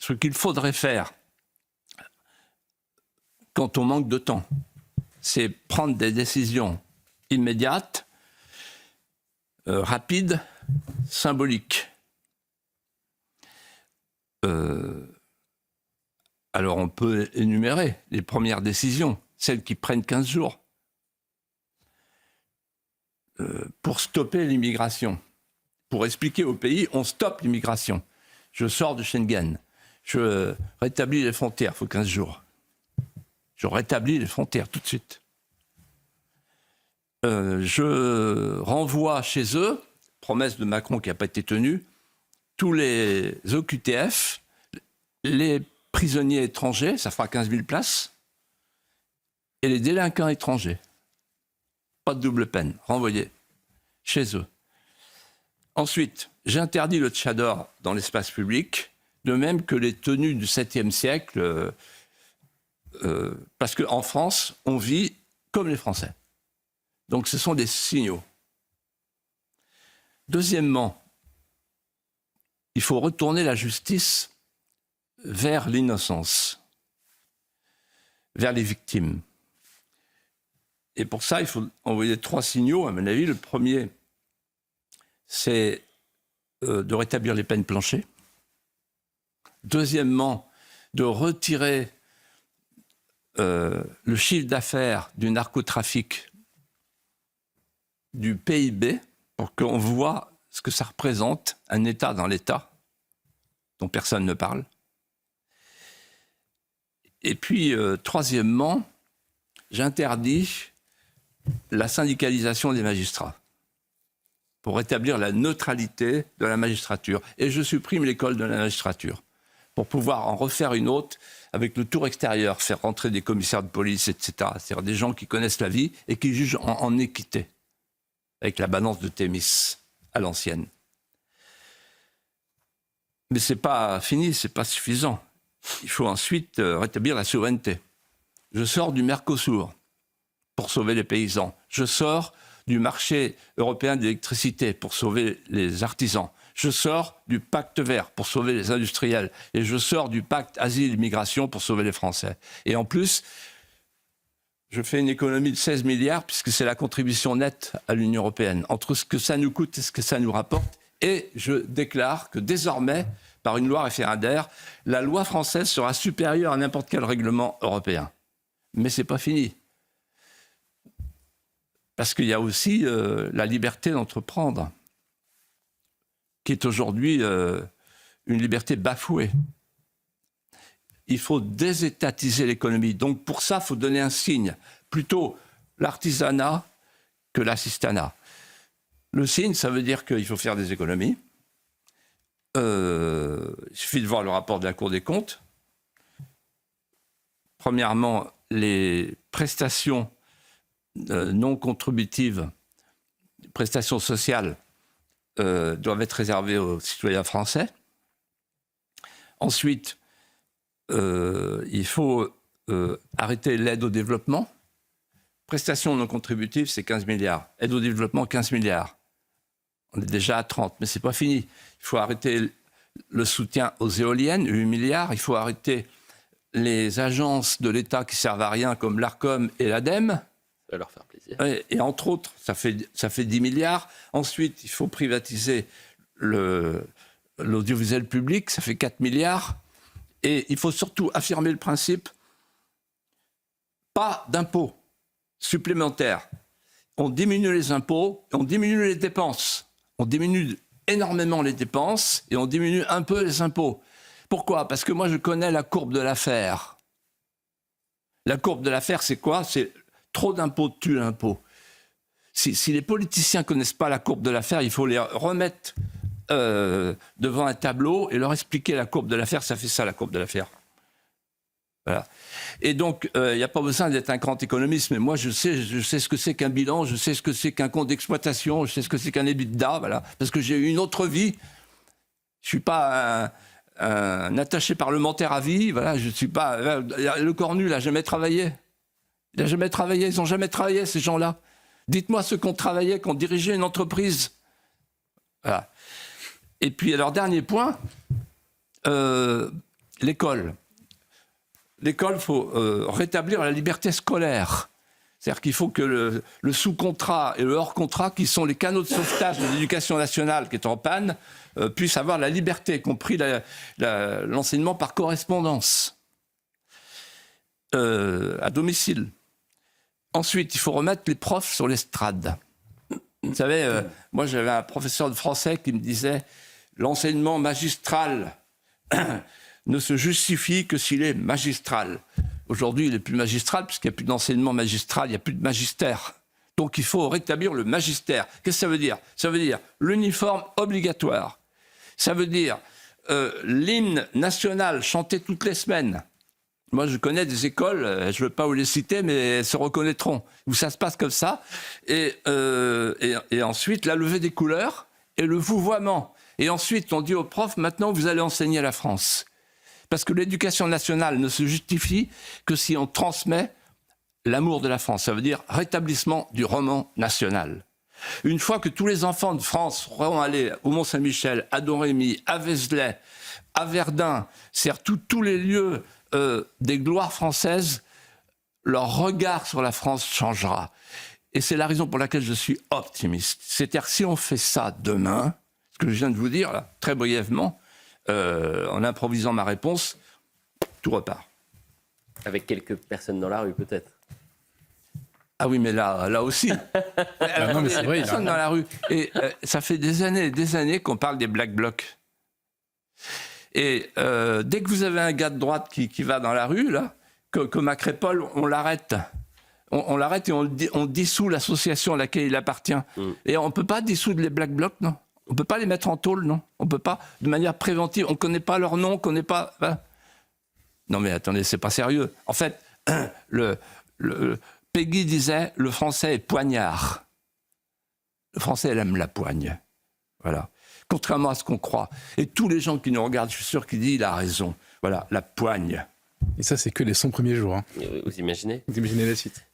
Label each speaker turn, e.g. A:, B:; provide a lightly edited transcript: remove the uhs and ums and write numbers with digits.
A: ce qu'il faudrait faire quand on manque de temps, c'est prendre des décisions immédiates, rapides, symboliques. Alors on peut énumérer les premières décisions, celles qui prennent 15 jours, pour stopper l'immigration, pour expliquer au pays, on stoppe l'immigration. Je sors de Schengen, je rétablis les frontières, il faut 15 jours. Je rétablis les frontières tout de suite. Je renvoie chez eux, promesse de Macron qui n'a pas été tenue, tous les OQTF, les prisonniers étrangers, ça fera 15 000 places, et les délinquants étrangers. Pas de double peine, renvoyés chez eux. Ensuite, j'interdis le tchador dans l'espace public, de même que les tenues du 7e siècle, parce qu'en France, on vit comme les Français. Donc ce sont des signaux. Deuxièmement, il faut retourner la justice vers l'innocence, vers les victimes. Et pour ça, il faut envoyer 3 signaux, à mon avis. Le premier, c'est de rétablir les peines planchers. Deuxièmement, de retirer le chiffre d'affaires du narcotrafic du PIB pour qu'on voit ce que ça représente, un État dans l'État, dont personne ne parle. Et puis, troisièmement, j'interdis la syndicalisation des magistrats pour rétablir la neutralité de la magistrature. Et je supprime l'école de la magistrature pour pouvoir en refaire une autre avec le tour extérieur, faire rentrer des commissaires de police, etc. C'est-à-dire des gens qui connaissent la vie et qui jugent en équité, avec la balance de Thémis à l'ancienne. Mais ce n'est pas fini, ce n'est pas suffisant. Il faut ensuite rétablir la souveraineté. Je sors du Mercosur pour sauver les paysans. Je sors du marché européen d'électricité pour sauver les artisans. Je sors du pacte vert pour sauver les industriels. Et je sors du pacte asile-migration pour sauver les Français. Et en plus, je fais une économie de 16 milliards puisque c'est la contribution nette à l'Union européenne, entre ce que ça nous coûte et ce que ça nous rapporte. Et je déclare que désormais, par une loi référendaire, la loi française sera supérieure à n'importe quel règlement européen. Mais ce n'est pas fini. Parce qu'il y a aussi la liberté d'entreprendre, qui est aujourd'hui une liberté bafouée. Il faut désétatiser l'économie. Donc pour ça, il faut donner un signe. Plutôt l'artisanat que l'assistanat. Le signe, ça veut dire qu'il faut faire des économies. Il suffit de voir le rapport de la Cour des comptes. Premièrement, les prestations non contributives, les prestations sociales, doivent être réservées aux citoyens français. Ensuite, il faut arrêter l'aide au développement. Prestations non contributives, c'est 15 milliards. Aide au développement, 15 milliards. On est déjà à 30, mais ce n'est pas fini. Il faut arrêter le soutien aux éoliennes, 8 milliards. Il faut arrêter les agences de l'État qui servent à rien, comme l'ARCOM et l'ADEME.
B: Ça va leur faire plaisir.
A: Et entre autres, ça fait 10 milliards. Ensuite, il faut privatiser l'audiovisuel public, ça fait 4 milliards. Et il faut surtout affirmer le principe, pas d'impôts supplémentaires. On diminue les impôts, on diminue les dépenses. On diminue énormément les dépenses et on diminue un peu les impôts. Pourquoi ? Parce que moi, je connais la courbe de l'affaire. La courbe de l'affaire, c'est quoi ? C'est trop d'impôts tue l'impôt. Si les politiciens ne connaissent pas la courbe de l'affaire, il faut les remettre devant un tableau et leur expliquer la courbe de l'affaire. Ça fait ça, la courbe de l'affaire. Voilà. Et donc, il n'y a pas besoin d'être un grand économiste, mais moi, je sais ce que c'est qu'un bilan, je sais ce que c'est qu'un compte d'exploitation, je sais ce que c'est qu'un EBITDA, voilà, parce que j'ai eu une autre vie. Je ne suis pas un attaché parlementaire à vie, voilà, je ne suis pas... Le Cornu, il n'a jamais travaillé. Il n'a jamais travaillé, ils n'ont jamais travaillé, ces gens-là. Dites-moi ceux qui ont travaillé, qui ont dirigé une entreprise. Voilà. Et puis, alors, dernier point, l'école. L'école, il faut rétablir la liberté scolaire. C'est-à-dire qu'il faut que le sous-contrat et le hors-contrat, qui sont les canaux de sauvetage de l'éducation nationale qui est en panne, puissent avoir la liberté, y compris l'enseignement par correspondance, à domicile. Ensuite, il faut remettre les profs sur l'estrade. Vous savez, moi j'avais un professeur de français qui me disait « l'enseignement magistral ne se justifie que s'il est magistral ». Aujourd'hui, il n'est plus magistral, puisqu'il n'y a plus d'enseignement magistral, il n'y a plus de magistère. Donc il faut rétablir le magistère. Qu'est-ce que ça veut dire? Ça veut dire l'uniforme obligatoire. Ça veut dire l'hymne national chanté toutes les semaines. Moi, je connais des écoles, je ne veux pas vous les citer, mais elles se reconnaîtront, où ça se passe comme ça. Et ensuite, la levée des couleurs et le vouvoiement. Et ensuite, on dit aux profs, maintenant, vous allez enseigner la France. Parce que l'éducation nationale ne se justifie que si on transmet l'amour de la France. Ça veut dire rétablissement du roman national. Une fois que tous les enfants de France seront allés au Mont-Saint-Michel, à Domrémy, à Vézelay, à Verdun, c'est-à-dire tous les lieux des gloires françaises, leur regard sur la France changera. Et c'est la raison pour laquelle je suis optimiste. C'est-à-dire que si on fait ça demain, ce que je viens de vous dire, là, très brièvement, en improvisant ma réponse, tout repart.
B: Avec quelques personnes dans la rue, peut-être.
A: Ah oui, mais là aussi.
C: Non, mais c'est vrai,
A: personnes dans la rue. Et ça fait des années qu'on parle des Black Blocs. Et dès que vous avez un gars de droite qui va dans la rue, là, comme à Crépol, on l'arrête. On l'arrête et on dissout l'association à laquelle il appartient. Et on ne peut pas dissoudre les Black Blocs, non. On ne peut pas les mettre en tôle, non. On ne peut pas, de manière préventive. On ne connaît pas leur nom, on ne connaît pas... Voilà. Non mais attendez, c'est pas sérieux. En fait, Peggy disait, le français est poignard. Le français, elle aime la poigne. Voilà. Contrairement à ce qu'on croit. Et tous les gens qui nous regardent, je suis sûr qu'ils disent, il a raison. Voilà, la poigne.
C: Et ça, c'est que les 100 premiers jours. Hein.
B: Vous imaginez ?
C: Vous imaginez la suite.